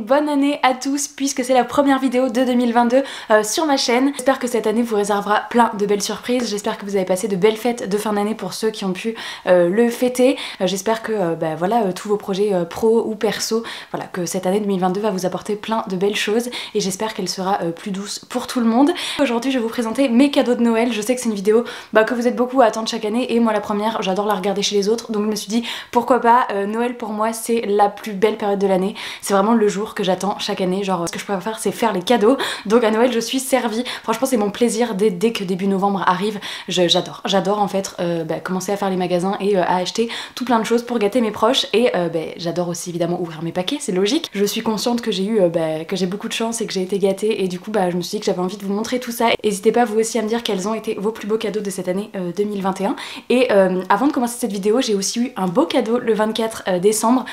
bonne année à tous puisque c'est la première vidéo de 2022 sur ma chaîne. J'espère que cette année vous réservera plein de belles surprises, j'espère que vous avez passé de belles fêtes de fin d'année pour ceux qui ont pu le fêter. J'espère que voilà, tous vos projets pro ou perso, voilà, que cette année 2022 va vous apporter plein de belles choses et j'espère qu'elle sera plus douce pour tout le monde. Aujourd'hui je vais vous présenter mes cadeaux de Noël. Je sais que c'est une vidéo que vous êtes beaucoup à attendre chaque année et moi la première j'adore la regarder chez les autres, donc je me suis dit pourquoi pas. Noël pour moi c'est la plus belle période de l'année, c'est vraiment le jour que j'attends chaque année, genre ce que je préfère faire c'est faire les cadeaux, donc à Noël je suis servie. Franchement c'est mon plaisir dès que début novembre arrive, j'adore en fait commencer à faire les magasins et à acheter tout plein de choses pour gâter mes proches et j'adore aussi évidemment ouvrir mes paquets, c'est logique. Je suis consciente que j'ai eu que j'ai beaucoup de chance et que j'ai été gâtée et du coup je me suis dit que j'avais envie de vous montrer tout ça. N'hésitez pas vous aussi à me dire quels ont été vos plus beaux cadeaux de cette année 2021. Et avant de commencer cette vidéo j'ai aussi eu un beau cadeau le 24 décembre.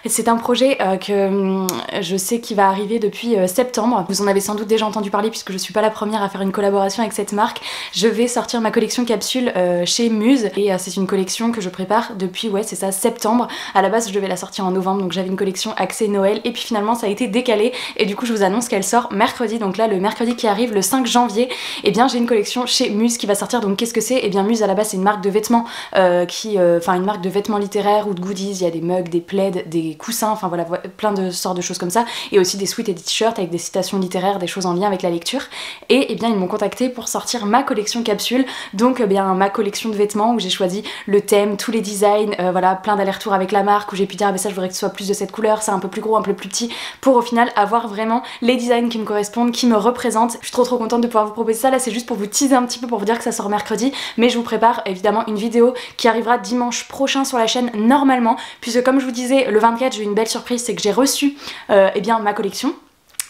C'est un projet que je sais qui va arriver depuis septembre. Vous en avez sans doute déjà entendu parler puisque je suis pas la première à faire une collaboration avec cette marque. Je vais sortir ma collection capsule chez Muse et c'est une collection que je prépare depuis c'est ça, septembre. À la base je devais la sortir en novembre, donc j'avais une collection axée Noël et puis finalement ça a été décalé et du coup je vous annonce qu'elle sort mercredi. Donc là le mercredi qui arrive, le 5 janvier, et bien j'ai une collection chez Muse qui va sortir. Donc qu'est-ce que c'est? Et bien Muse à la base c'est une marque de vêtements une marque de vêtements littéraires ou de goodies. Il y a des mugs, des plaids, des coussins, enfin voilà, plein de sortes de choses comme ça, et aussi des sweats et des t-shirts avec des citations littéraires, des choses en lien avec la lecture. Et bien ils m'ont contacté pour sortir ma collection capsule, donc ma collection de vêtements où j'ai choisi le thème, tous les designs, voilà, plein d'allers-retours avec la marque où j'ai pu dire ça je voudrais que ce soit plus de cette couleur, ça un peu plus gros, un peu plus petit, pour au final avoir vraiment les designs qui me correspondent, qui me représentent. Je suis trop contente de pouvoir vous proposer ça. Là c'est juste pour vous teaser un petit peu, pour vous dire que ça sort mercredi, mais je vous prépare évidemment une vidéo qui arrivera dimanche prochain sur la chaîne normalement, puisque comme je vous disais le 24 j'ai eu une belle surprise, c'est que j'ai reçu ma collection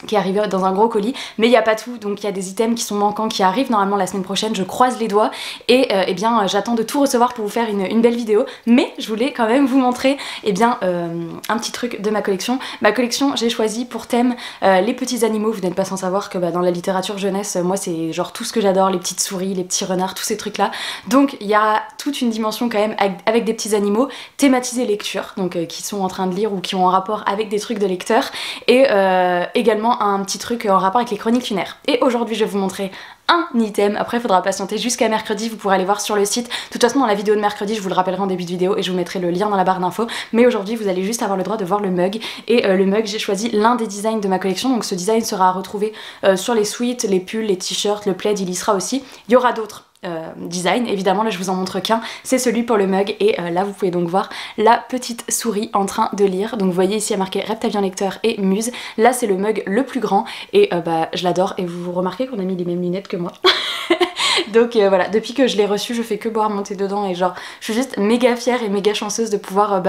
qui est arrivé dans un gros colis, mais il n'y a pas tout, donc il y a des items qui sont manquants qui arrivent normalement la semaine prochaine, je croise les doigts et j'attends de tout recevoir pour vous faire une belle vidéo, mais je voulais quand même vous montrer un petit truc de ma collection. Ma collection, j'ai choisi pour thème les petits animaux. Vous n'êtes pas sans savoir que dans la littérature jeunesse, moi c'est genre tout ce que j'adore, les petites souris, les petits renards, tous ces trucs là, donc il y a toute une dimension quand même avec des petits animaux thématisés lecture, donc qui sont en train de lire ou qui ont un rapport avec des trucs de lecteur, et également un petit truc en rapport avec les chroniques lunaires. Et aujourd'hui je vais vous montrer un item, après il faudra patienter jusqu'à mercredi, vous pourrez aller voir sur le site. De toute façon dans la vidéo de mercredi je vous le rappellerai en début de vidéo et je vous mettrai le lien dans la barre d'infos, mais aujourd'hui vous allez juste avoir le droit de voir le mug. Et le mug, j'ai choisi l'un des designs de ma collection, donc ce design sera retrouvé sur les sweats, les pulls, les t-shirts, le plaid il y sera aussi. Il y aura d'autres design, évidemment là je vous en montre qu'un, c'est celui pour le mug. Et là vous pouvez donc voir la petite souris en train de lire, donc vous voyez ici il y a marqué Reptavien Lecteur et Muse. Là c'est le mug le plus grand et je l'adore, et vous remarquez qu'on a mis les mêmes lunettes que moi. Donc voilà, depuis que je l'ai reçu je fais que boire, monter dedans, et genre je suis juste méga fière et méga chanceuse de pouvoir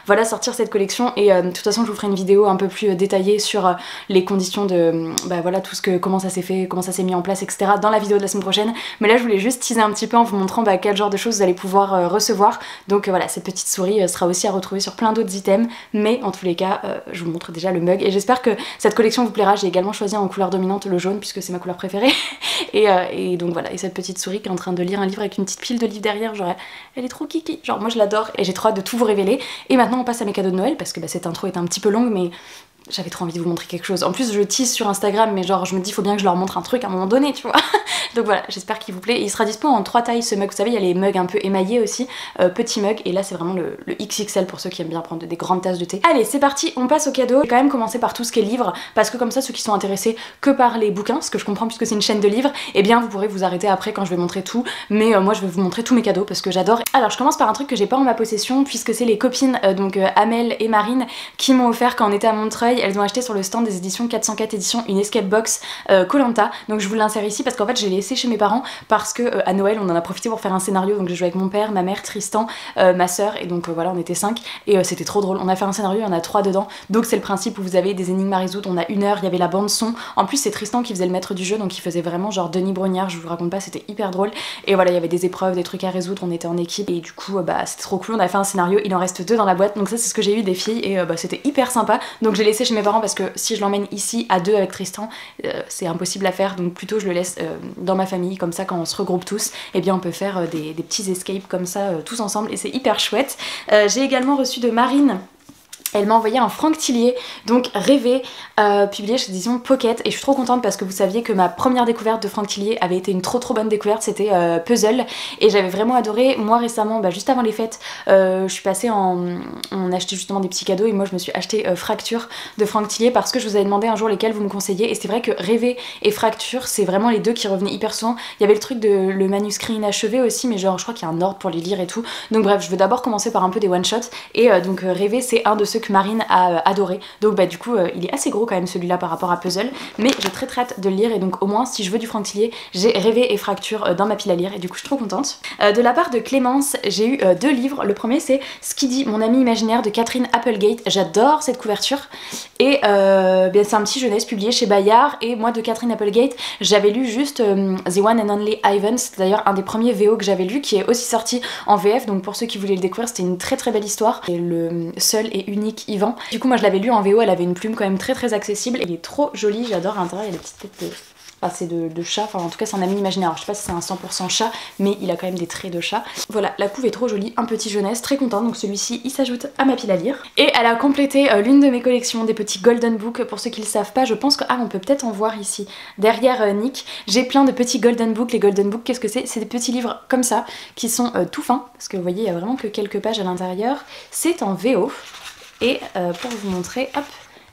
voilà, sortir cette collection. Et de toute façon je vous ferai une vidéo un peu plus détaillée sur les conditions de voilà, tout ce que, comment ça s'est fait, comment ça s'est mis en place, etc. dans la vidéo de la semaine prochaine. Mais là je voulais juste teaser un petit peu en vous montrant quel genre de choses vous allez pouvoir recevoir. Donc voilà, cette petite souris sera aussi à retrouver sur plein d'autres items, mais en tous les cas je vous montre déjà le mug et j'espère que cette collection vous plaira. J'ai également choisi en couleur dominante le jaune puisque c'est ma couleur préférée. et donc voilà, et cette petite souris qui est en train de lire un livre avec une petite pile de livres derrière, genre elle est trop kiki, genre moi je l'adore et j'ai trop hâte de tout vous révéler. Et maintenant on passe à mes cadeaux de Noël parce que cette intro est un petit peu longue, mais j'avais trop envie de vous montrer quelque chose. En plus je tease sur Instagram, mais genre je me dis faut bien que je leur montre un truc à un moment donné, tu vois. Donc voilà, j'espère qu'il vous plaît. Et il sera dispo en 3 tailles ce mug, vous savez il y a les mugs un peu émaillés aussi, petit mug, et là c'est vraiment le XXL pour ceux qui aiment bien prendre des grandes tasses de thé. Allez c'est parti, on passe au cadeau. Je vais quand même commencer par tout ce qui est livres, parce que comme ça ceux qui sont intéressés que par les bouquins, ce que je comprends puisque c'est une chaîne de livres, et bien vous pourrez vous arrêter après quand je vais montrer tout, mais moi je vais vous montrer tous mes cadeaux parce que j'adore. Alors je commence par un truc que j'ai pas en ma possession puisque c'est les copines Amel et Marine qui m'ont offert quand on était à Montreuil. Elles ont acheté sur le stand des éditions 404 éditions une escape box Koh-Lanta, donc je vous l'insère ici parce qu'en fait j'ai laissé chez mes parents parce que à Noël on en a profité pour faire un scénario. Donc j'ai joué avec mon père, ma mère, Tristan, ma soeur, et donc voilà on était 5 et c'était trop drôle. On a fait un scénario, il y en a 3 dedans, donc c'est le principe où vous avez des énigmes à résoudre. On a 1 heure, il y avait la bande son, en plus c'est Tristan qui faisait le maître du jeu, donc il faisait vraiment genre Denis Brognard, je vous raconte pas, c'était hyper drôle. Et voilà, il y avait des épreuves, des trucs à résoudre, on était en équipe et du coup c'était trop cool. On a fait un scénario, il en reste 2 dans la boîte, donc ça c'est ce que j'ai eu des filles et c'était hyper sympa. Donc j'ai laissé chez mes parents parce que si je l'emmène ici à 2 avec Tristan c'est impossible à faire, donc plutôt je le laisse dans ma famille, comme ça quand on se regroupe tous, et bien on peut faire des petits escapes comme ça tous ensemble et c'est hyper chouette. J'ai également reçu de Marine Elle m'a envoyé un Franck Tillier, donc Rêver, publié chez édition Pocket, et je suis trop contente parce que vous saviez que ma première découverte de Franck Tillier avait été une trop bonne découverte, c'était Puzzle, et j'avais vraiment adoré. Moi récemment, juste avant les fêtes, je suis passée on achetait justement des petits cadeaux, et moi je me suis acheté Fracture de Franck Tillier parce que je vous avais demandé un jour lesquels vous me conseillez, et c'est vrai que Rêver et Fracture, c'est vraiment les deux qui revenaient hyper souvent. Il y avait le truc de le manuscrit inachevé aussi, mais genre je crois qu'il y a un ordre pour les lire et tout, donc bref, je veux d'abord commencer par un peu des one-shots, et donc Rêver c'est un de ceux que Marine a adoré, donc du coup il est assez gros quand même celui-là par rapport à Puzzle, mais j'ai très hâte de le lire, et donc au moins si je veux du Franck Tillier, j'ai Rêvé et Fracture dans ma pile à lire, et du coup je suis trop contente. De la part de Clémence, j'ai eu deux livres. Le premier c'est Skiddy, mon ami imaginaire de Catherine Applegate. J'adore cette couverture, et c'est un petit jeunesse publié chez Bayard, et moi de Catherine Applegate j'avais lu juste The One and Only Ivan, c'est d'ailleurs un des premiers VO que j'avais lu, qui est aussi sorti en VF, donc pour ceux qui voulaient le découvrir, c'était une très belle histoire, et le seul et unique Ivan. Du coup moi je l'avais lu en VO, elle avait une plume quand même très accessible, il est trop joli, j'adore. À l'intérieur il y a des petites têtes de... Enfin, c'est de chat, enfin en tout cas c'est un ami imaginaire. Alors, je sais pas si c'est un 100% chat, mais il a quand même des traits de chat. Voilà, la couve est trop jolie, un petit jeunesse, très contente, donc celui-ci il s'ajoute à ma pile à lire. Et elle a complété l'une de mes collections des petits Golden Book. Pour ceux qui le savent pas, je pense que... Ah, on peut peut-être en voir ici, derrière Nick. J'ai plein de petits Golden Book. Les Golden Book, qu'est-ce que c'est? C'est des petits livres comme ça, qui sont tout fins, parce que vous voyez, il y a vraiment que quelques pages à l'intérieur. C'est en VO, et pour vous montrer, hop,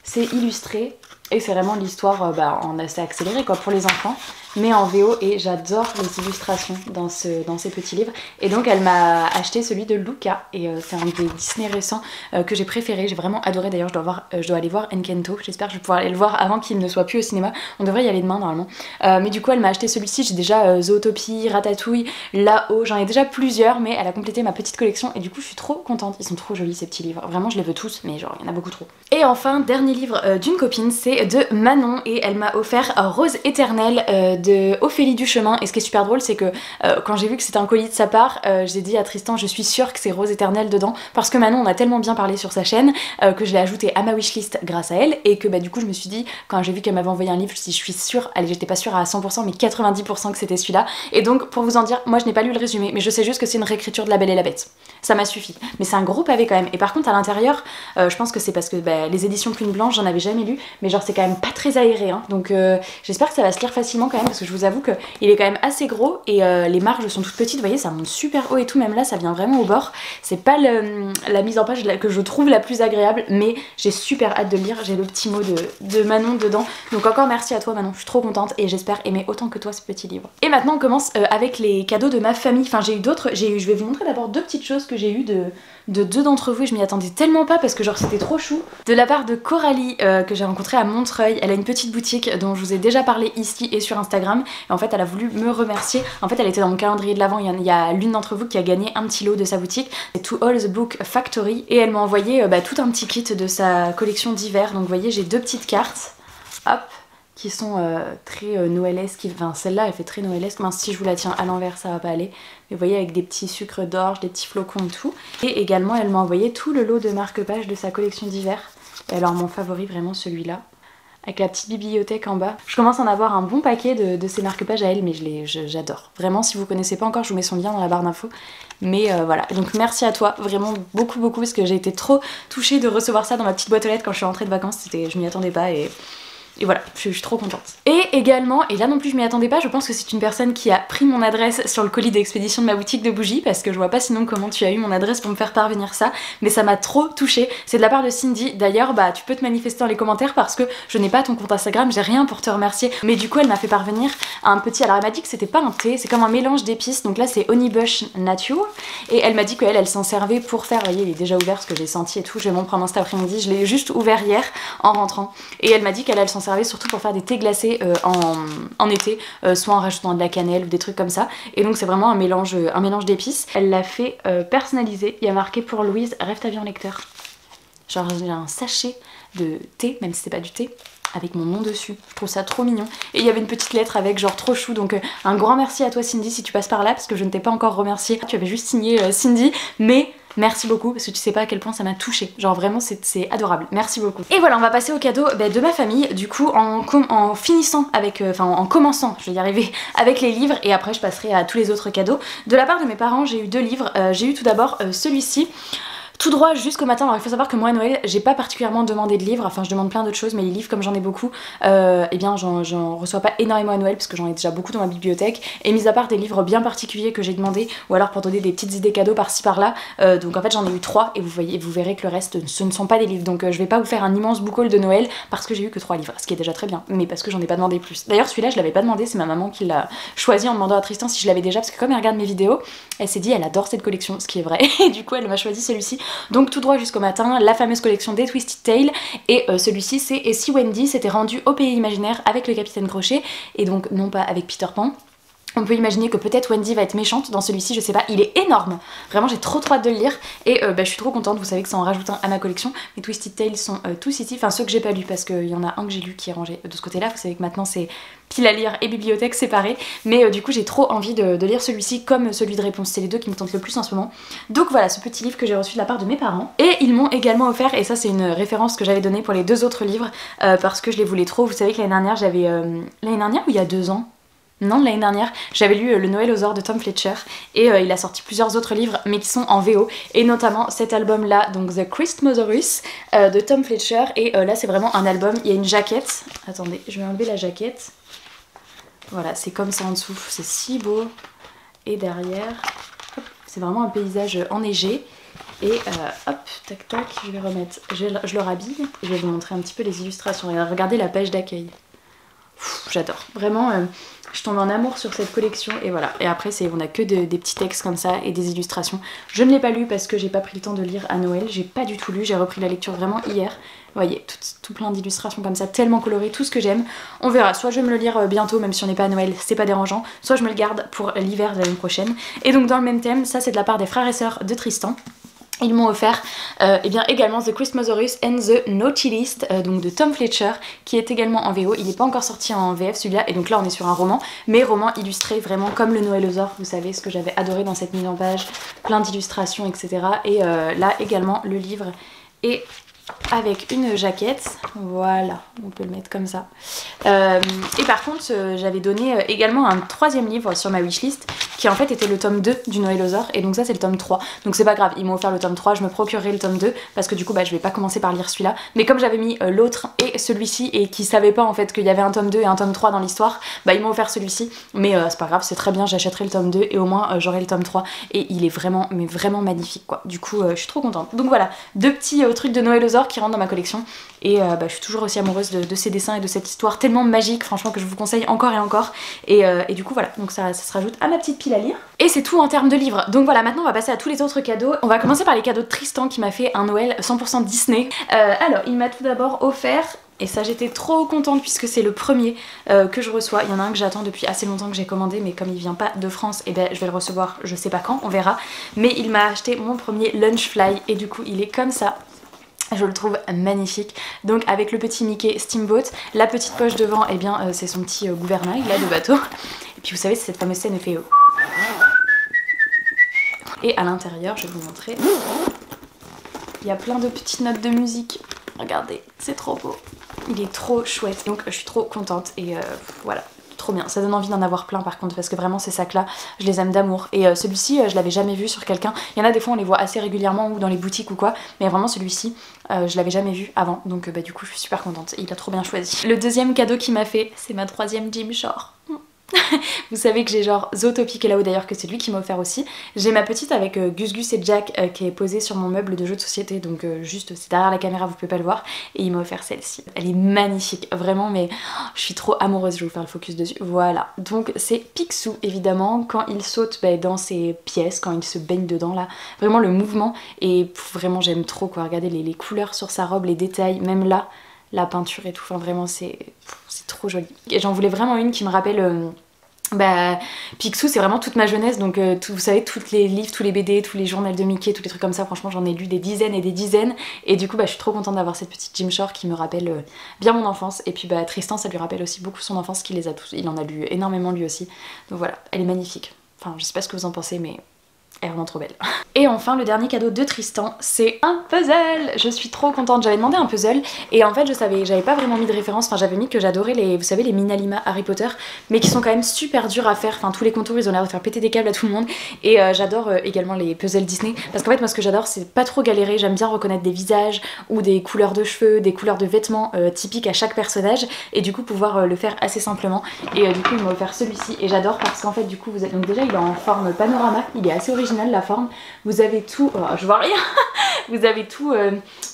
c'est illustré. Et c'est vraiment l'histoire en assez accéléré quoi pour les enfants, mais en VO, et j'adore les illustrations dans ces petits livres. Et donc elle m'a acheté celui de Luca, et c'est un des Disney récents que j'ai préféré, j'ai vraiment adoré. D'ailleurs je dois aller voir Encanto, j'espère que je vais pouvoir aller le voir avant qu'il ne soit plus au cinéma, on devrait y aller demain normalement. Mais du coup elle m'a acheté celui-ci, j'ai déjà Zootopie, Ratatouille, Là-haut, j'en ai déjà plusieurs, mais elle a complété ma petite collection, et du coup je suis trop contente. Ils sont trop jolis ces petits livres, vraiment je les veux tous, mais genre il y en a beaucoup trop. Et enfin, dernier livre d'une copine, c'est de Manon, et elle m'a offert Rose éternelle de Ophélie Duchemin. Et ce qui est super drôle, c'est que quand j'ai vu que c'était un colis de sa part, j'ai dit à Tristan, je suis sûre que c'est Rose éternelle dedans, parce que Manon on a tellement bien parlé sur sa chaîne que je l'ai ajouté à ma wishlist grâce à elle, et que du coup je me suis dit, quand j'ai vu qu'elle m'avait envoyé un livre, je me suis dit, je suis sûre, allez, j'étais pas sûre à 100% mais 90% que c'était celui-là. Et donc pour vous en dire, moi je n'ai pas lu le résumé, mais je sais juste que c'est une réécriture de La Belle et la Bête. Ça m'a suffi. Mais c'est un gros pavé quand même. Et par contre à l'intérieur, je pense que c'est parce que les éditions Plume Blanche, j'en avais jamais lu, mais genre c'est quand même pas très aéré, hein. Donc j'espère que ça va se lire facilement quand même, parce que je vous avoue qu'il est quand même assez gros, et les marges sont toutes petites, vous voyez ça monte super haut et tout, même là ça vient vraiment au bord. C'est pas la mise en page que je trouve la plus agréable, mais j'ai super hâte de lire. J'ai le petit mot de Manon dedans, donc encore merci à toi Manon, je suis trop contente, et j'espère aimer autant que toi ce petit livre. Et maintenant on commence avec les cadeaux de ma famille. Enfin j'ai eu d'autres, je vais vous montrer d'abord deux petites choses que j'ai eues de deux d'entre vous, et je m'y attendais tellement pas parce que genre c'était trop chou. De la part de Coralie que j'ai rencontrée à Montreuil, elle a une petite boutique dont je vous ai déjà parlé ici et sur Instagram, et en fait elle a voulu me remercier. En fait elle était dans mon calendrier de l'Avent, il y a l'une d'entre vous qui a gagné un petit lot de sa boutique, c'est To All the Book Factory, et elle m'a envoyé tout un petit kit de sa collection d'hiver. Donc vous voyez j'ai deux petites cartes, hop, qui sont très noëlesques, enfin celle-là elle fait très noëlesque, mince si je vous la tiens à l'envers ça va pas aller, mais vous voyez avec des petits sucres d'orge, des petits flocons et tout. Et également elle m'a envoyé tout le lot de marque-pages de sa collection d'hiver, et alors mon favori vraiment celui-là, avec la petite bibliothèque en bas. Je commence à en avoir un bon paquet de ces marque-pages à elle, mais j'adore. Vraiment, si vous connaissez pas encore, je vous mets son lien dans la barre d'infos. Mais voilà, donc merci à toi, vraiment beaucoup parce que j'ai été trop touchée de recevoir ça dans ma petite boîte aux lettres quand je suis rentrée de vacances. Je m'y attendais pas, et voilà, je suis trop contente. Et également, et là non plus je m'y attendais pas, je pense que c'est une personne qui a pris mon adresse sur le colis d'expédition de ma boutique de bougies, parce que je vois pas sinon comment tu as eu mon adresse pour me faire parvenir ça, mais ça m'a trop touchée. C'est de la part de Cindy, d'ailleurs tu peux te manifester dans les commentaires parce que je n'ai pas ton compte Instagram, j'ai rien pour te remercier, mais du coup elle m'a fait parvenir un petit, alors elle m'a dit que c'était pas un thé, c'est comme un mélange d'épices, donc là c'est Honeybush Nature, et elle m'a dit qu'elle elle s'en servait pour faire, vous voyez il est déjà ouvert ce que j'ai senti et tout, je vais m'en prendre un cet après-midi, je l'ai juste ouvert hier en rentrant, et elle m'a dit qu'elle s'en servait surtout pour faire des thés glacés en été, soit en rajoutant de la cannelle ou des trucs comme ça, et donc c'est vraiment un mélange d'épices. Elle l'a fait personnaliser, il y a marqué pour Louise, rêve ta vie en lecteur. Genre j'ai un sachet de thé, même si c'est pas du thé, avec mon nom dessus, je trouve ça trop mignon. Et il y avait une petite lettre avec genre trop chou, donc un grand merci à toi Cindy si tu passes par là, parce que je ne t'ai pas encore remercié, tu avais juste signé Cindy, mais merci beaucoup parce que tu sais pas à quel point ça m'a touchée. Genre vraiment c'est adorable. Merci beaucoup. Et voilà, on va passer au cadeau de ma famille. Du coup en finissant avec, en commençant, je vais y arriver, avec les livres, et après je passerai à tous les autres cadeaux. De la part de mes parents, j'ai eu deux livres. J'ai eu tout d'abord celui-ci. Tout droit jusqu'au matin. Alors il faut savoir que moi à Noël j'ai pas particulièrement demandé de livres, enfin je demande plein d'autres choses mais les livres comme j'en ai beaucoup, eh bien j'en reçois pas énormément à Noël parce que j'en ai déjà beaucoup dans ma bibliothèque, et mis à part des livres bien particuliers que j'ai demandé ou alors pour donner des petites idées cadeaux par-ci par-là, donc en fait j'en ai eu 3 et vous verrez que le reste ce ne sont pas des livres, donc je vais pas vous faire un immense book haul de Noël parce que j'ai eu que 3 livres, ce qui est déjà très bien, mais parce que j'en ai pas demandé plus. D'ailleurs celui-là je l'avais pas demandé, c'est ma maman qui l'a choisi en demandant à Tristan si je l'avais déjà, parce que comme elle regarde mes vidéos, elle s'est dit elle adore cette collection, ce qui est vrai, et du coup elle m'a choisi celui-ci. Donc tout droit jusqu'au matin, la fameuse collection des Twisted Tales, et celui-ci c'est Et si Wendy s'était rendue au pays imaginaire avec le capitaine Crochet, et donc non pas avec Peter Pan. On peut imaginer que peut-être Wendy va être méchante dans celui-ci, je sais pas, il est énorme. Vraiment j'ai trop hâte de le lire et je suis trop contente, vous savez que ça en rajoute un à ma collection. Les Twisted Tales sont tous ici, enfin ceux que j'ai pas lus parce qu'il y en a un que j'ai lu qui est rangé de ce côté-là, vous savez que maintenant c'est pile à lire et bibliothèque séparée, mais du coup j'ai trop envie de lire celui-ci comme celui de Réponse, c'est les deux qui me tentent le plus en ce moment. Donc voilà ce petit livre que j'ai reçu de la part de mes parents, et ils m'ont également offert, et ça c'est une référence que j'avais donnée pour les 2 autres livres parce que je les voulais trop. Vous savez que l'année dernière j'avais, l'année dernière ou il y a 2 ans, non, l'année dernière, j'avais lu Le Noël aux Ors de Tom Fletcher, et il a sorti plusieurs autres livres mais qui sont en VO, et notamment cet album là, donc The Christmasarus de Tom Fletcher, et là c'est vraiment un album, il y a une jaquette, attendez je vais enlever la jaquette, voilà c'est comme ça en dessous, c'est si beau, et derrière, c'est vraiment un paysage enneigé, et hop, tac tac, je vais remettre, je le rhabille, je vais vous montrer un petit peu les illustrations, et regardez la page d'accueil. J'adore, vraiment je tombe en amour sur cette collection, et voilà. Et après on a que des petits textes comme ça et des illustrations. Je ne l'ai pas lu parce que j'ai pas pris le temps de lire à Noël, j'ai pas du tout lu, j'ai repris la lecture vraiment hier. Vous voyez, tout plein d'illustrations comme ça, tellement colorées, tout ce que j'aime. On verra, soit je vais me le lire bientôt même si on n'est pas à Noël, c'est pas dérangeant, soit je me le garde pour l'hiver de l'année prochaine. Et donc dans le même thème, ça c'est de la part des frères et sœurs de Tristan. Ils m'ont offert eh bien également The Christmasarus and the Naughty List, donc de Tom Fletcher, qui est également en VO. Il n'est pas encore sorti en VF celui-là, et donc là on est sur un roman, mais roman illustré vraiment comme le Noël aux Ors, vous savez ce que j'avais adoré dans cette mise en page, plein d'illustrations etc. Et là également le livre est avec une jaquette, voilà, on peut le mettre comme ça. Et par contre j'avais donné également un 3e livre sur ma wishlist qui en fait était le tome 2 du Noël aux Ors, et donc ça c'est le tome 3, donc c'est pas grave, ils m'ont offert le tome 3, je me procurerai le tome 2 parce que du coup je vais pas commencer par lire celui-là, mais comme j'avais mis l'autre et celui-ci et qu'ils savaient pas en fait qu'il y avait un tome 2 et un tome 3 dans l'histoire, ils m'ont offert celui-ci, mais c'est pas grave, c'est très bien, j'achèterai le tome 2 et au moins j'aurai le tome 3, et il est vraiment, mais vraiment magnifique quoi, du coup je suis trop contente. Donc voilà, 2 petits trucs de Noël aux Ors qui rentrent dans ma collection, et je suis toujours aussi amoureuse de ces dessins et de cette histoire tellement magique, franchement, que je vous conseille encore et encore, et du coup voilà, donc ça se rajoute à ma petite pile à lire. Et c'est tout en termes de livres. Donc voilà, maintenant on va passer à tous les autres cadeaux. On va commencer par les cadeaux de Tristan qui m'a fait un Noël 100% Disney. Alors il m'a tout d'abord offert, et ça j'étais trop contente puisque c'est le premier que je reçois. Il y en a un que j'attends depuis assez longtemps que j'ai commandé, mais comme il vient pas de France, et je vais le recevoir je sais pas quand, on verra. Mais il m'a acheté mon premier Lunchfly, et du coup il est comme ça. Je le trouve magnifique, donc avec le petit Mickey Steamboat, la petite poche devant, et bien c'est son petit gouvernail là de bateau, et puis vous savez c'est cette fameuse scène fait et à l'intérieur je vais vous montrer, il y a plein de petites notes de musique, regardez c'est trop beau, il est trop chouette, donc je suis trop contente, et voilà. Trop bien, ça donne envie d'en avoir plein par contre, parce que vraiment ces sacs là je les aime d'amour, et celui-ci je l'avais jamais vu sur quelqu'un, il y en a des fois on les voit assez régulièrement ou dans les boutiques ou quoi, mais vraiment celui-ci je l'avais jamais vu avant, donc du coup je suis super contente, il a trop bien choisi. Le deuxième cadeau qu'il m'a fait, c'est ma 3e Jim Shore. Vous savez que j'ai genre Zootopie qui est là-haut d'ailleurs, que c'est lui qui m'a offert aussi. J'ai ma petite avec Gus Gus et Jack qui est posée sur mon meuble de jeu de société, donc juste c'est derrière la caméra, vous pouvez pas le voir, et il m'a offert celle-ci. Elle est magnifique, vraiment, mais je suis trop amoureuse, je vais vous faire le focus dessus. Voilà, donc c'est Picsou évidemment, quand il saute dans ses pièces, quand il se baigne dedans là, vraiment le mouvement, et vraiment j'aime trop quoi, regardez les couleurs sur sa robe, les détails, même là, la peinture et tout, enfin vraiment c'est trop joli. Et j'en voulais vraiment une qui me rappelle... Picsou c'est vraiment toute ma jeunesse, donc vous savez tous les livres, tous les BD, tous les journaux de Mickey, tous les trucs comme ça, franchement j'en ai lu des dizaines et des dizaines, et du coup je suis trop contente d'avoir cette petite Jim Shore qui me rappelle bien mon enfance, et puis Tristan ça lui rappelle aussi beaucoup son enfance, qu'il les a tous, il en a lu énormément lui aussi, donc voilà, elle est magnifique, enfin je sais pas ce que vous en pensez mais Elle est vraiment trop belle. Et enfin le dernier cadeau de Tristan, c'est un puzzle. Je suis trop contente, j'avais demandé un puzzle et en fait j'avais pas vraiment mis de référence, enfin j'avais mis que j'adorais les, vous savez, les Minalima Harry Potter, mais qui sont quand même super durs à faire, enfin tous les contours ils ont l'air de faire péter des câbles à tout le monde. Et j'adore également les puzzles Disney, parce qu'en fait moi ce que j'adore c'est pas trop galérer, j'aime bien reconnaître des visages ou des couleurs de cheveux, des couleurs de vêtements typiques à chaque personnage, et du coup pouvoir le faire assez simplement. Et du coup il m'a offert celui-ci et j'adore parce qu'en fait du coup vous êtes, donc déjà il est en forme panorama, il est assez original la forme, vous avez tout, oh, je vois rien. Vous avez tout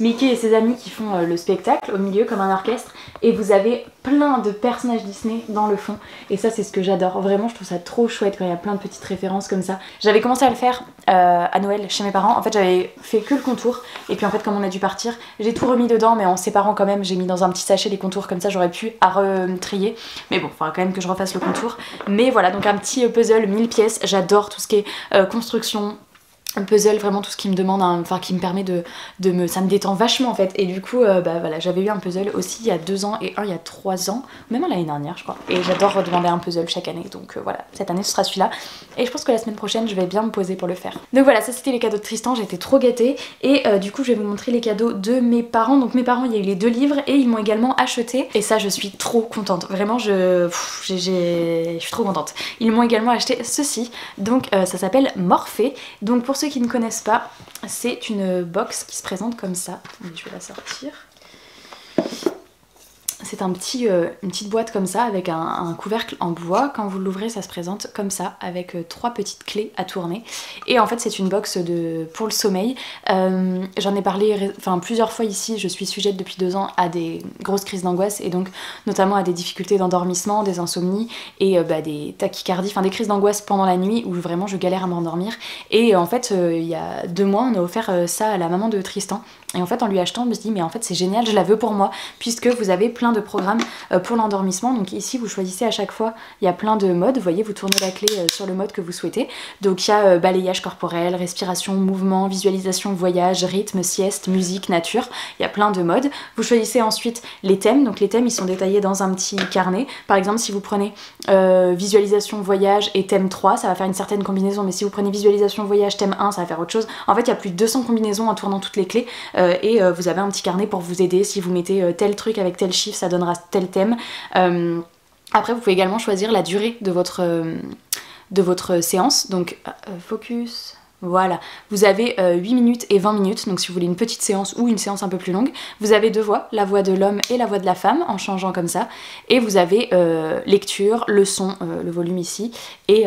Mickey et ses amis qui font le spectacle au milieu comme un orchestre, et vous avez plein de personnages Disney dans le fond, et ça c'est ce que j'adore, vraiment je trouve ça trop chouette quand il y a plein de petites références comme ça. J'avais commencé à le faire à Noël chez mes parents, en fait j'avais fait que le contour, et puis en fait comme on a dû partir, j'ai tout remis dedans, mais en séparant quand même, j'ai mis dans un petit sachet les contours, comme ça j'aurais pu à retrier, mais bon, enfin quand même que je refasse le contour. Mais voilà, donc un petit puzzle 1000 pièces, j'adore tout ce qui est construction, un puzzle, vraiment tout ce qui me demande, enfin qui me permet ça me détend vachement en fait. Et du coup bah voilà, j'avais eu un puzzle aussi il y a 2 ans et un il y a 3 ans, même l'année dernière je crois, et j'adore redemander un puzzle chaque année, donc voilà, cette année ce sera celui-là, et je pense que la semaine prochaine je vais bien me poser pour le faire. Donc voilà, ça c'était les cadeaux de Tristan, j'étais trop gâtée. Et du coup je vais vous montrer les cadeaux de mes parents. Donc mes parents, il y a eu les 2 livres et ils m'ont également acheté, et ça je suis trop contente, vraiment je suis trop contente. Ils m'ont également acheté ceci, donc ça s'appelle Morphée. Donc pour ceux qui ne connaissent pas, c'est une box qui se présente comme ça. Je vais la sortir. C'est une petite boîte comme ça avec un couvercle en bois. Quand vous l'ouvrez, ça se présente comme ça avec 3 petites clés à tourner. Et en fait c'est une box pour le sommeil. J'en ai parlé plusieurs fois ici. Je suis sujette depuis 2 ans à des grosses crises d'angoisse, et donc notamment à des difficultés d'endormissement, des insomnies et des tachycardies, enfin des crises d'angoisse pendant la nuit où vraiment je galère à m'endormir. Et en fait il y a 2 mois on a offert ça à la maman de Tristan. Et en fait en lui achetant, je me suis dit mais en fait c'est génial, je la veux pour moi, puisque vous avez plein de programmes pour l'endormissement. Donc ici vous choisissez à chaque fois, il y a plein de modes, vous voyez, vous tournez la clé sur le mode que vous souhaitez. Donc il y a balayage corporel, respiration, mouvement, visualisation, voyage, rythme, sieste, musique, nature, il y a plein de modes. Vous choisissez ensuite les thèmes, donc les thèmes ils sont détaillés dans un petit carnet. Par exemple si vous prenez visualisation, voyage et thème 3, ça va faire une certaine combinaison, mais si vous prenez visualisation, voyage, thème 1, ça va faire autre chose. En fait il y a plus de 200 combinaisons en tournant toutes les clés. Et vous avez un petit carnet pour vous aider. Si vous mettez tel truc avec tel chiffre, ça donnera tel thème. Après vous pouvez également choisir la durée de votre séance. Donc focus... Voilà, vous avez 8 minutes et 20 minutes, donc si vous voulez une petite séance ou une séance un peu plus longue. Vous avez 2 voix, la voix de l'homme et la voix de la femme, en changeant comme ça. Et vous avez lecture, le son, le volume ici. Et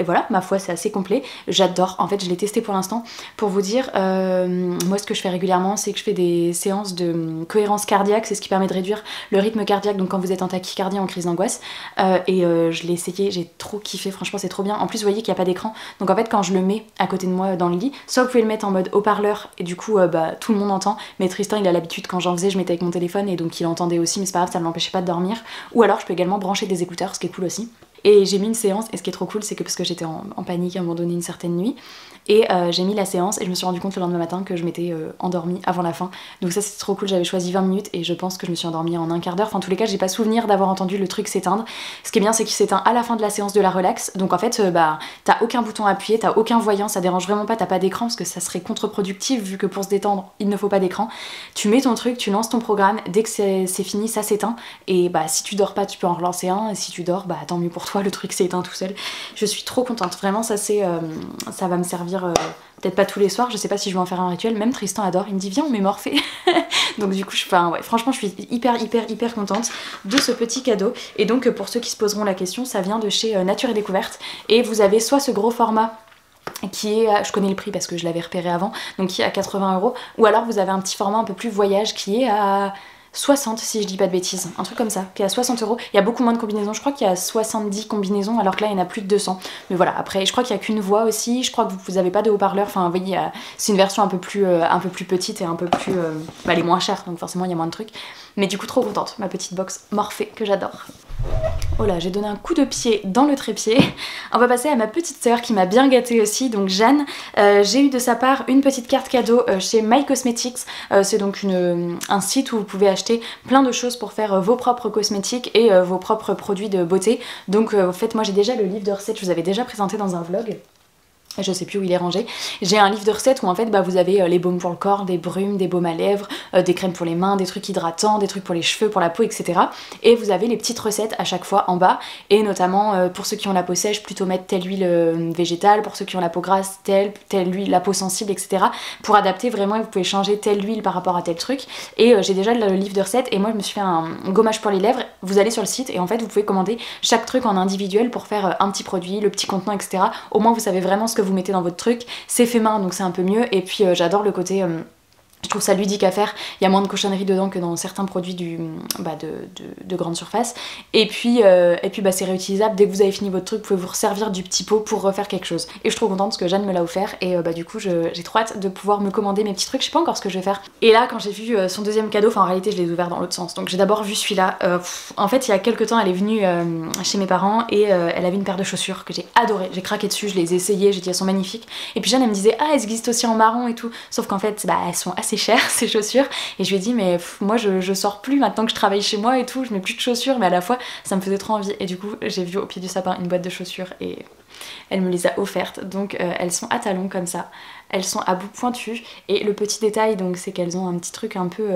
voilà, ma foi c'est assez complet. J'adore, en fait je l'ai testé pour l'instant. Pour vous dire, moi ce que je fais régulièrement, c'est que je fais des séances de cohérence cardiaque. C'est ce qui permet de réduire le rythme cardiaque, donc quand vous êtes en tachycardie, en crise d'angoisse. Je l'ai essayé, j'ai trop kiffé, franchement c'est trop bien. En plus vous voyez qu'il n'y a pas d'écran, donc en fait quand je le mets à côté de moi dans le lit, soit vous pouvez le mettre en mode haut-parleur et du coup tout le monde entend, mais Tristan il a l'habitude, quand j'en faisais je mettais avec mon téléphone et donc il entendait aussi, mais c'est pas grave, ça ne l'empêchait pas de dormir. Ou alors je peux également brancher des écouteurs, ce qui est cool aussi. Et j'ai mis une séance, et ce qui est trop cool c'est que parce que j'étais en panique à un moment donné une certaine nuit, et j'ai mis la séance et je me suis rendu compte le lendemain matin que je m'étais endormie avant la fin. Donc ça c'est trop cool, j'avais choisi 20 minutes et je pense que je me suis endormie en un quart d'heure. Enfin en tous les cas j'ai pas souvenir d'avoir entendu le truc s'éteindre. Ce qui est bien c'est qu'il s'éteint à la fin de la séance de la relax. Donc en fait t'as aucun bouton à appuyer, t'as aucun voyant, ça dérange vraiment pas, t'as pas d'écran parce que ça serait contre-productif vu que pour se détendre il ne faut pas d'écran. Tu mets ton truc, tu lances ton programme, dès que c'est fini ça s'éteint. Et si tu dors pas tu peux en relancer un, et si tu dors tant mieux pour toi, le truc s'est éteint tout seul. Je suis trop contente, vraiment ça va me servir peut-être pas tous les soirs, je sais pas si je vais en faire un rituel. Même Tristan adore, il me dit viens on met Morphée. Donc du coup ouais, franchement je suis hyper contente de ce petit cadeau. Et donc pour ceux qui se poseront la question, ça vient de chez Nature et Découverte, et vous avez soit ce gros format qui est, je connais le prix parce que je l'avais repéré avant, donc qui est à 80 €, ou alors vous avez un petit format un peu plus voyage qui est à 60 si je dis pas de bêtises, un truc comme ça, qui est à 60 €. Il y a beaucoup moins de combinaisons, je crois qu'il y a 70 combinaisons alors que là il y en a plus de 200. Mais voilà, après je crois qu'il y a qu'une voix aussi, je crois que vous avez pas de haut-parleur, enfin vous voyez c'est une version un peu plus petite et un peu plus... elle est moins chère donc forcément il y a moins de trucs. Mais du coup trop contente, ma petite box Morphée que j'adore. Oh là, j'ai donné un coup de pied dans le trépied. On va passer à ma petite sœur qui m'a bien gâtée aussi, donc Jeanne. J'ai eu de sa part une petite carte cadeau chez My Cosmetics. C'est donc un site où vous pouvez acheter plein de choses pour faire vos propres cosmétiques et vos propres produits de beauté. Donc en fait moi j'ai déjà le livre de recettes, je vous avais déjà présenté dans un vlog. je sais plus où il est rangé. J'ai un livre de recettes où en fait bah, vous avez les baumes pour le corps, des brumes, des baumes à lèvres, des crèmes pour les mains, des trucs hydratants, des trucs pour les cheveux, pour la peau, etc. Et vous avez les petites recettes à chaque fois en bas, et notamment pour ceux qui ont la peau sèche, plutôt mettre telle huile végétale, pour ceux qui ont la peau grasse, telle huile, la peau sensible, etc. Pour adapter vraiment, et vous pouvez changer telle huile par rapport à tel truc. Et j'ai déjà le livre de recettes, et moi je me suis fait un gommage pour les lèvres. Vous allez sur le site et en fait vous pouvez commander chaque truc en individuel pour faire un petit produit, le petit contenant, etc. Au moins vous savez vraiment ce que vous mettez dans votre truc, c'est fait main donc c'est un peu mieux, et puis j'adore le côté je trouve ça ludique à faire, il y a moins de cochonneries dedans que dans certains produits de grande surface, et puis bah, c'est réutilisable, dès que vous avez fini votre truc vous pouvez vous resservir du petit pot pour refaire quelque chose, et je suis trop contente parce que Jeanne me l'a offert, et bah du coup j'ai trop hâte de pouvoir me commander mes petits trucs, je sais pas encore ce que je vais faire. Et là quand j'ai vu son deuxième cadeau, enfin en réalité je l'ai ouvert dans l'autre sens, donc j'ai d'abord vu celui-là, en fait il y a quelques temps elle est venue chez mes parents, et elle avait une paire de chaussures que j'ai adoré, j'ai craqué dessus, je les ai essayées, j'ai dit elles sont magnifiques, et puis Jeanne elle me disait ah elles existent aussi en marron et tout, sauf qu'en fait bah elles sont assez chères ces chaussures, et je lui ai dit mais moi je sors plus maintenant que je travaille chez moi et tout, je mets plus de chaussures, mais à la fois ça me faisait trop envie, et du coup j'ai vu au pied du sapin une boîte de chaussures et elle me les a offertes, donc elles sont à talons comme ça, elles sont à bout pointu, et le petit détail donc c'est qu'elles ont un petit truc un peu,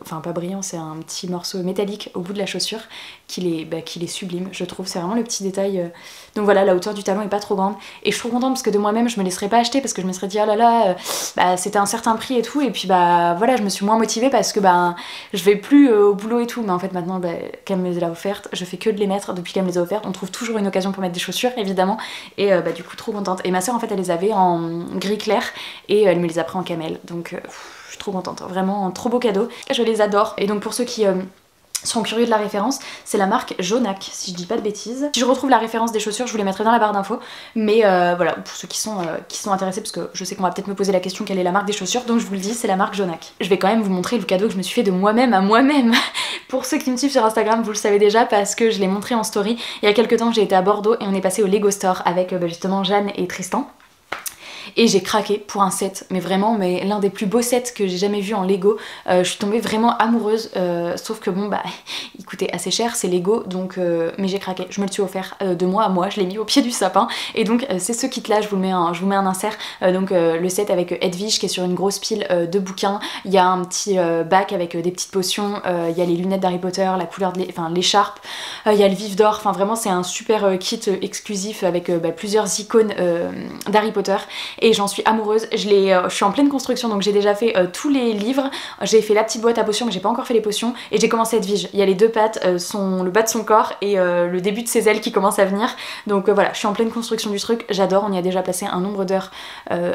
enfin pas brillant, c'est un petit morceau métallique au bout de la chaussure qui les sublime, je trouve, c'est vraiment le petit détail, donc voilà, la hauteur du talon est pas trop grande, et je suis trop contente parce que de moi-même je me laisserais pas acheter, parce que je me serais dit oh là là, bah c'était un certain prix et tout, et puis bah voilà, je me suis moins motivée parce que bah je vais plus au boulot et tout, mais en fait maintenant bah, qu'elle me les a offertes, je fais que de les mettre depuis qu'elle me les a offertes, on trouve toujours une occasion pour mettre des chaussures évidemment, et bah du coup trop contente, et ma soeur en fait elle les avait en gris clair, et elle me les a pris en camel, donc je suis trop contente, vraiment trop beau cadeau, je les adore. Et donc pour ceux qui sont curieux de la référence, c'est la marque Jonac, si je dis pas de bêtises. Si je retrouve la référence des chaussures, je vous les mettrai dans la barre d'infos, mais voilà, pour ceux qui sont intéressés, parce que je sais qu'on va peut-être me poser la question quelle est la marque des chaussures, donc je vous le dis, c'est la marque Jonac. Je vais quand même vous montrer le cadeau que je me suis fait de moi-même à moi-même. Pour ceux qui me suivent sur Instagram, vous le savez déjà parce que je l'ai montré en story. Il y a quelques temps, j'ai été à Bordeaux et on est passé au Lego Store avec justement Jeanne et Tristan. Et j'ai craqué pour un set, mais vraiment l'un des plus beaux sets que j'ai jamais vu en Lego. Je suis tombée vraiment amoureuse, sauf que bon bah il coûtait assez cher, c'est Lego, donc mais j'ai craqué, je me le suis offert de moi à moi, je l'ai mis au pied du sapin, et donc c'est ce kit là, je vous mets un insert, donc le set avec Edwige qui est sur une grosse pile de bouquins, il y a un petit bac avec des petites potions, il y a les lunettes d'Harry Potter, la couleur de l'écharpe, il y a le vif d'or, enfin vraiment c'est un super kit exclusif avec plusieurs icônes d'Harry Potter, et j'en suis amoureuse, je suis en pleine construction, donc j'ai déjà fait tous les livres, j'ai fait la petite boîte à potions mais j'ai pas encore fait les potions, et j'ai commencé Edwige, il y a les deux pattes, le bas de son corps et le début de ses ailes qui commencent à venir, donc voilà, je suis en pleine construction du truc, j'adore, on y a déjà passé un nombre d'heures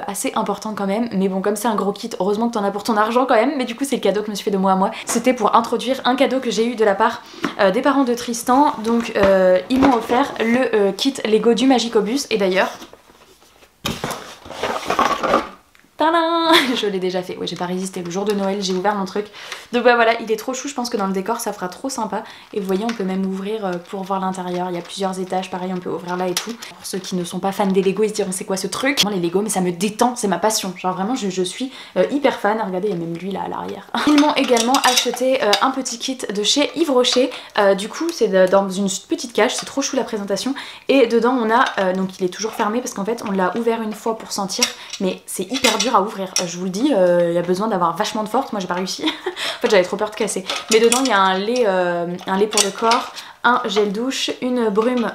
assez important quand même, mais bon comme c'est un gros kit, heureusement que t'en as pour ton argent quand même, mais du coup c'est le cadeau que je me suis fait de moi à moi, c'était pour introduire un cadeau que j'ai eu de la part des parents de Tristan, donc ils m'ont offert le kit Lego du Magicobus, et d'ailleurs tadam, je l'ai déjà fait, ouais j'ai pas résisté, le jour de Noël j'ai ouvert mon truc, donc bah voilà, il est trop chou, je pense que dans le décor ça fera trop sympa, et vous voyez on peut même ouvrir pour voir l'intérieur, il y a plusieurs étages, pareil on peut ouvrir là et tout. Pour ceux qui ne sont pas fans des Lego ils se diront c'est quoi ce truc, moi les Lego mais ça me détend, c'est ma passion, genre vraiment je suis hyper fan, regardez il y a même lui là à l'arrière. Ils m'ont également acheté un petit kit de chez Yves Rocher, du coup c'est dans une petite cage, c'est trop chou la présentation, et dedans on a, donc il est toujours fermé parce qu'en fait on l'a ouvert une fois pour sentir, mais c'est hyper dur à ouvrir, je vous le dis, il y a besoin d'avoir vachement de force, moi j'ai pas réussi, en fait j'avais trop peur de casser, mais dedans il y a un lait pour le corps, un gel douche, une brume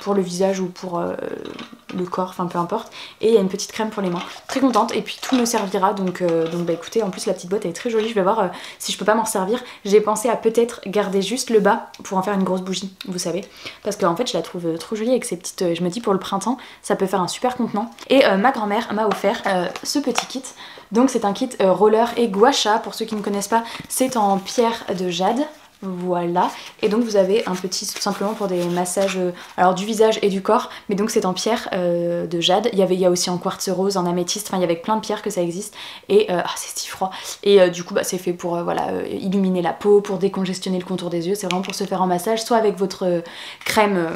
pour le visage ou pour le corps, enfin peu importe, et il y a une petite crème pour les mains. Très contente, et puis tout me servira, donc bah écoutez, en plus la petite boîte elle est très jolie, je vais voir si je peux pas m'en servir. J'ai pensé à peut-être garder juste le bas pour en faire une grosse bougie, vous savez, parce qu'en fait je la trouve trop jolie avec ces petites, je me dis pour le printemps ça peut faire un super contenant. Et ma grand-mère m'a offert ce petit kit, donc c'est un kit roller et gua sha, pour ceux qui ne connaissent pas, c'est en pierre de jade. Voilà, et donc vous avez un petit, tout simplement pour des massages alors du visage et du corps, mais donc c'est en pierre de jade, il y a aussi en quartz rose, en améthyste, enfin il y a avec plein de pierres que ça existe, et c'est si froid, et du coup bah, c'est fait pour voilà, illuminer la peau, pour décongestionner le contour des yeux, c'est vraiment pour se faire en massage, soit avec votre crème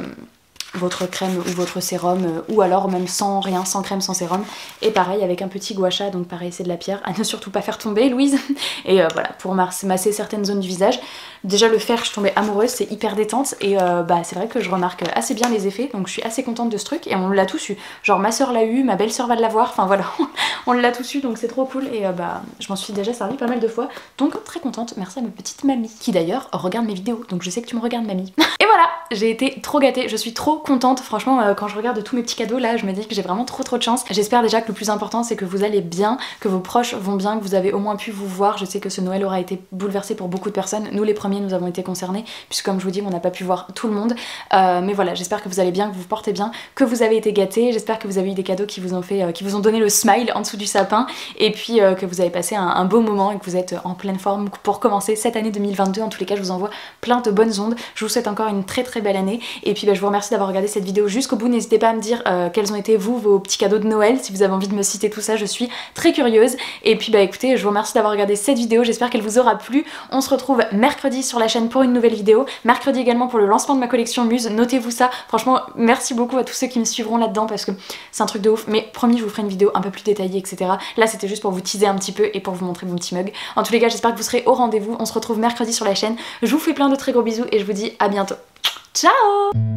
votre crème ou votre sérum, ou alors même sans rien, sans crème, sans sérum. Et pareil avec un petit gua sha, donc pareil c'est de la pierre, à ne surtout pas faire tomber Louise. Et voilà, pour masser certaines zones du visage. Déjà le faire, je tombais amoureuse, c'est hyper détente et bah c'est vrai que je remarque assez bien les effets, donc je suis assez contente de ce truc et on l'a tous eu. Genre ma soeur l'a eu, ma belle-soeur va l'avoir, enfin voilà, on l'a tous eu donc c'est trop cool et bah je m'en suis déjà servi pas mal de fois, donc très contente. Merci à ma petite mamie qui d'ailleurs regarde mes vidéos, donc je sais que tu me regardes mamie. Et voilà, j'ai été trop gâtée, je suis trop contente, franchement quand je regarde tous mes petits cadeaux là, je me dis que j'ai vraiment trop de chance. J'espère déjà que le plus important c'est que vous allez bien, que vos proches vont bien, que vous avez au moins pu vous voir. Je sais que ce Noël aura été bouleversé pour beaucoup de personnes, nous les premiers nous avons été concernés puisque comme je vous dis on n'a pas pu voir tout le monde, mais voilà, j'espère que vous allez bien, que vous vous portez bien, que vous avez été gâtés, j'espère que vous avez eu des cadeaux qui vous ont fait, qui vous ont donné le smile en dessous du sapin et puis que vous avez passé un beau moment et que vous êtes en pleine forme pour commencer cette année 2022. En tous les cas je vous envoie plein de bonnes ondes, je vous souhaite encore une très belle année et puis bah, je vous remercie d'avoir regardé cette vidéo jusqu'au bout. N'hésitez pas à me dire quels ont été vous vos petits cadeaux de Noël, si vous avez envie de me citer tout ça, je suis très curieuse. Et puis bah écoutez, je vous remercie d'avoir regardé cette vidéo, j'espère qu'elle vous aura plu. On se retrouve mercredi sur la chaîne pour une nouvelle vidéo, mercredi également pour le lancement de ma collection Muse, notez-vous ça. Franchement merci beaucoup à tous ceux qui me suivront là-dedans parce que c'est un truc de ouf, mais promis je vous ferai une vidéo un peu plus détaillée etc. Là c'était juste pour vous teaser un petit peu et pour vous montrer mon petit mug. En tous les cas j'espère que vous serez au rendez-vous, on se retrouve mercredi sur la chaîne, je vous fais plein de très gros bisous et je vous dis à bientôt. Ciao!